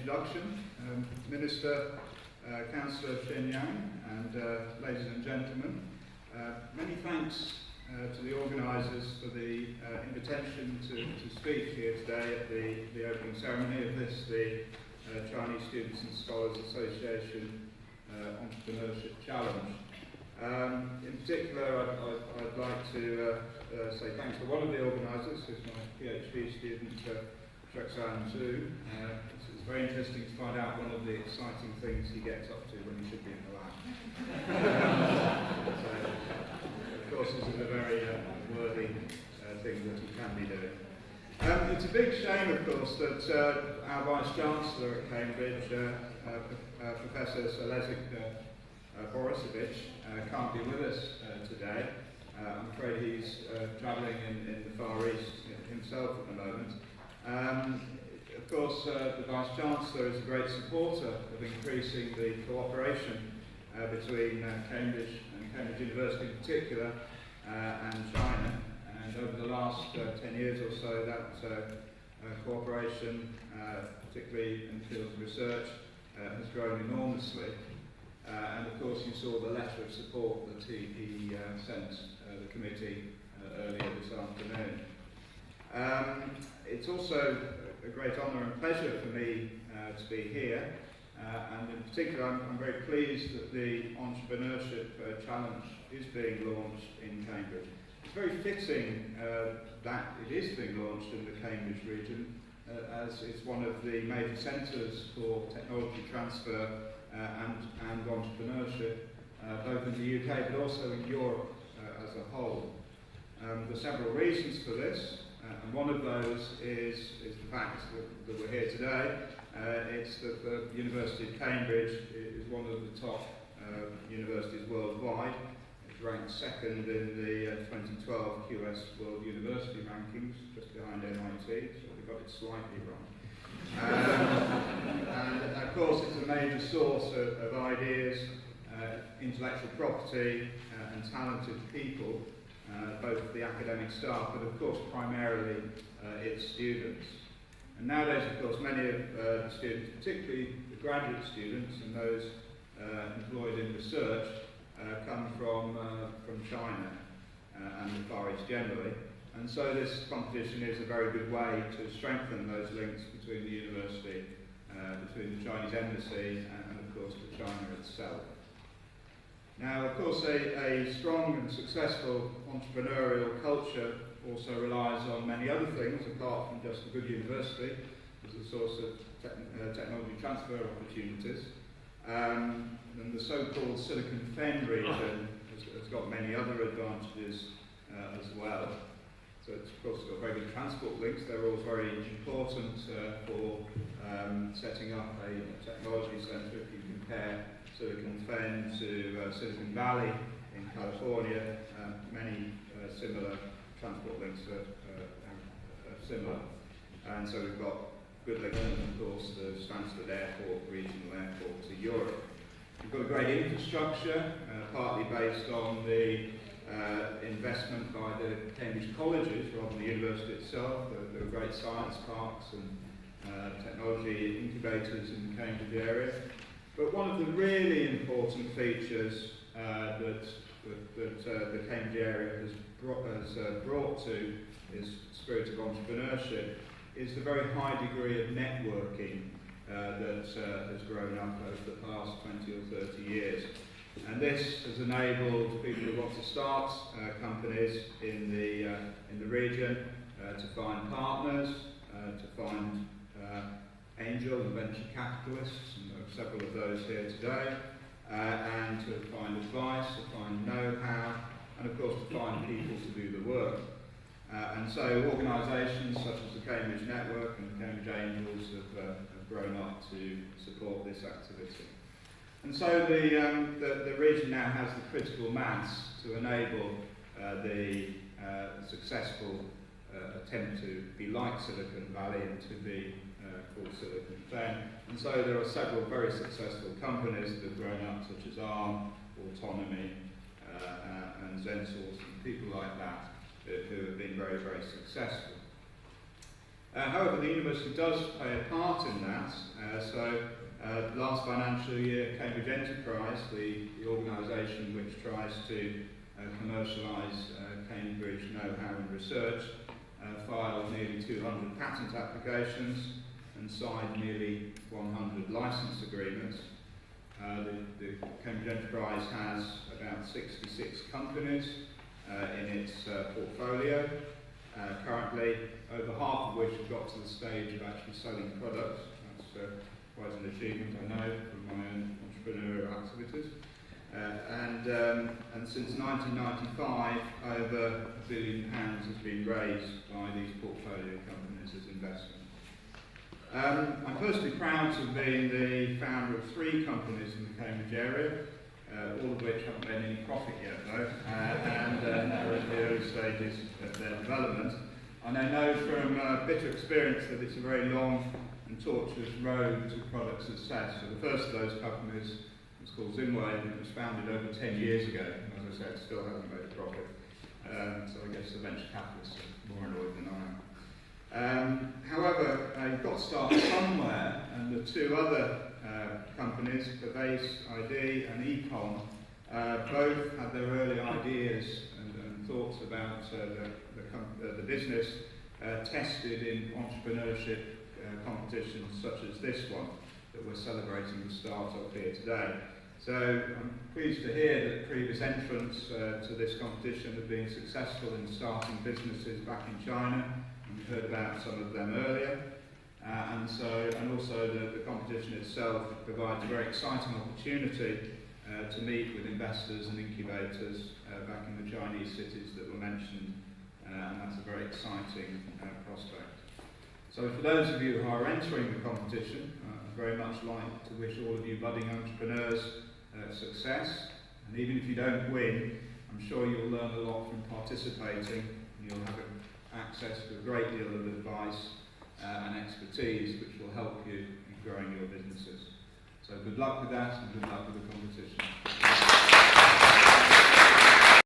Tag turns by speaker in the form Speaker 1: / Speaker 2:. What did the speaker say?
Speaker 1: introduction. Minister, Councillor Shen Yang, and ladies and gentlemen, many thanks to the organisers for the invitation to speak here today at the opening ceremony of this, the Chinese Students and Scholars Association Entrepreneurship Challenge. In particular, I'd like to say thanks to one of the organisers, who's my PhD student, Shreksan Zhu. It's very interesting to find out one of the exciting things he gets up to when he should be in the lab. So, of course, this is a very worthy thing that he can be doing. It's a big shame, of course, that our Vice-Chancellor at Cambridge, Professor Selezik Borisovich, can't be with us today. I'm afraid he's travelling in the Far East himself at the moment. Of course, the Vice-Chancellor is a great supporter of increasing the cooperation between Cambridge and Cambridge University in particular and China. And over the last 10 years or so, that cooperation, particularly in the field of research, has grown enormously. And of course, you saw the letter of support that he sent the committee earlier this afternoon. It's also a great honour and pleasure for me to be here, and in particular I'm very pleased that the Entrepreneurship Challenge is being launched in Cambridge. It's very fitting that it is being launched in the Cambridge region, as it's one of the major centres for technology transfer and entrepreneurship, both in the UK but also in Europe as a whole. There are several reasons for this. And one of those is the fact that we're here today. It's that the University of Cambridge is one of the top universities worldwide. It's ranked second in the 2012 QS World University Rankings, just behind MIT, so we got it slightly wrong. And of course it's a major source of ideas, intellectual property and talented people. Both the academic staff, but of course primarily its students. And nowadays, of course, many of the students, particularly the graduate students and those employed in research, come from China and the Far East generally. And so this competition is a very good way to strengthen those links between the university, between the Chinese embassy and of course to China itself. Now, of course, a strong and successful entrepreneurial culture also relies on many other things apart from just a good university as a source of technology transfer opportunities. And the so-called Silicon Fen region has got many other advantages as well. So it's, of course, got very good transport links. They're always very important for setting up a technology centre. If you compare Silicon Fen to Silicon Valley in California, many similar transport links are similar. And so we've got good links, and of course the Stansted Airport, regional airport to Europe. We've got a great infrastructure, partly based on the investment by the Cambridge colleges rather than the university itself. There are great science parks and technology incubators in the Cambridge area. But one of the really important features that the Cambridge area has brought to this spirit of entrepreneurship is the very high degree of networking that has grown up over the past 20 or 30 years. And this has enabled people who want to start companies in the region to find partners, to find angel and venture capitalists, and there are several of those here today, and to find advice, to find know-how, and of course to find people to do the work. And so organisations such as the Cambridge Network and the Cambridge Angels have grown up to support this activity. And so the region now has the critical mass to enable the successful attempt to be like Silicon Valley and to be called Silicon Fen. And so there are several very successful companies that have grown up, such as ARM, Autonomy, and ZenSource, and people like that who have been very, very successful. However, the university does play a part in that. Last financial year, Cambridge Enterprise, the organisation which tries to commercialise Cambridge know-how and research, filed nearly 200 patent applications and signed nearly 100 licence agreements. The Cambridge Enterprise has about 66 companies in its portfolio. Currently, over half of which have got to the stage of actually selling products. That's quite an achievement, I know, from my own entrepreneurial activities. And since 1995, over £1 billion has been raised by these portfolio companies as investment. I'm personally proud to have been the founder of 3 companies in the Cambridge area, all of which haven't made any profit yet though, and are at the early stages of their development. And I know from bitter experience that it's a very long and tortuous road to product success. So the first of those companies was called Zimway, and it was founded over 10 years ago. As I said, it still hasn't made a profit. So I guess the venture capitalists are more annoyed than I am. However, you've got to start somewhere, and the 2 other companies, Pervase ID and Ecom, both had their early ideas and thoughts about the business tested in entrepreneurship competitions such as this one that we're celebrating the start of here today. So I'm pleased to hear that previous entrants to this competition have been successful in starting businesses back in China, and we heard about some of them earlier. And also the competition itself provides a very exciting opportunity to meet with investors and incubators back in the Chinese cities that were mentioned, and that's a very exciting prospect. So for those of you who are entering the competition, I'd very much like to wish all of you budding entrepreneurs success, and even if you don't win, I'm sure you'll learn a lot from participating, and you'll have access to a great deal of advice and expertise which will help you in growing your businesses. So good luck with that, and good luck with the competition.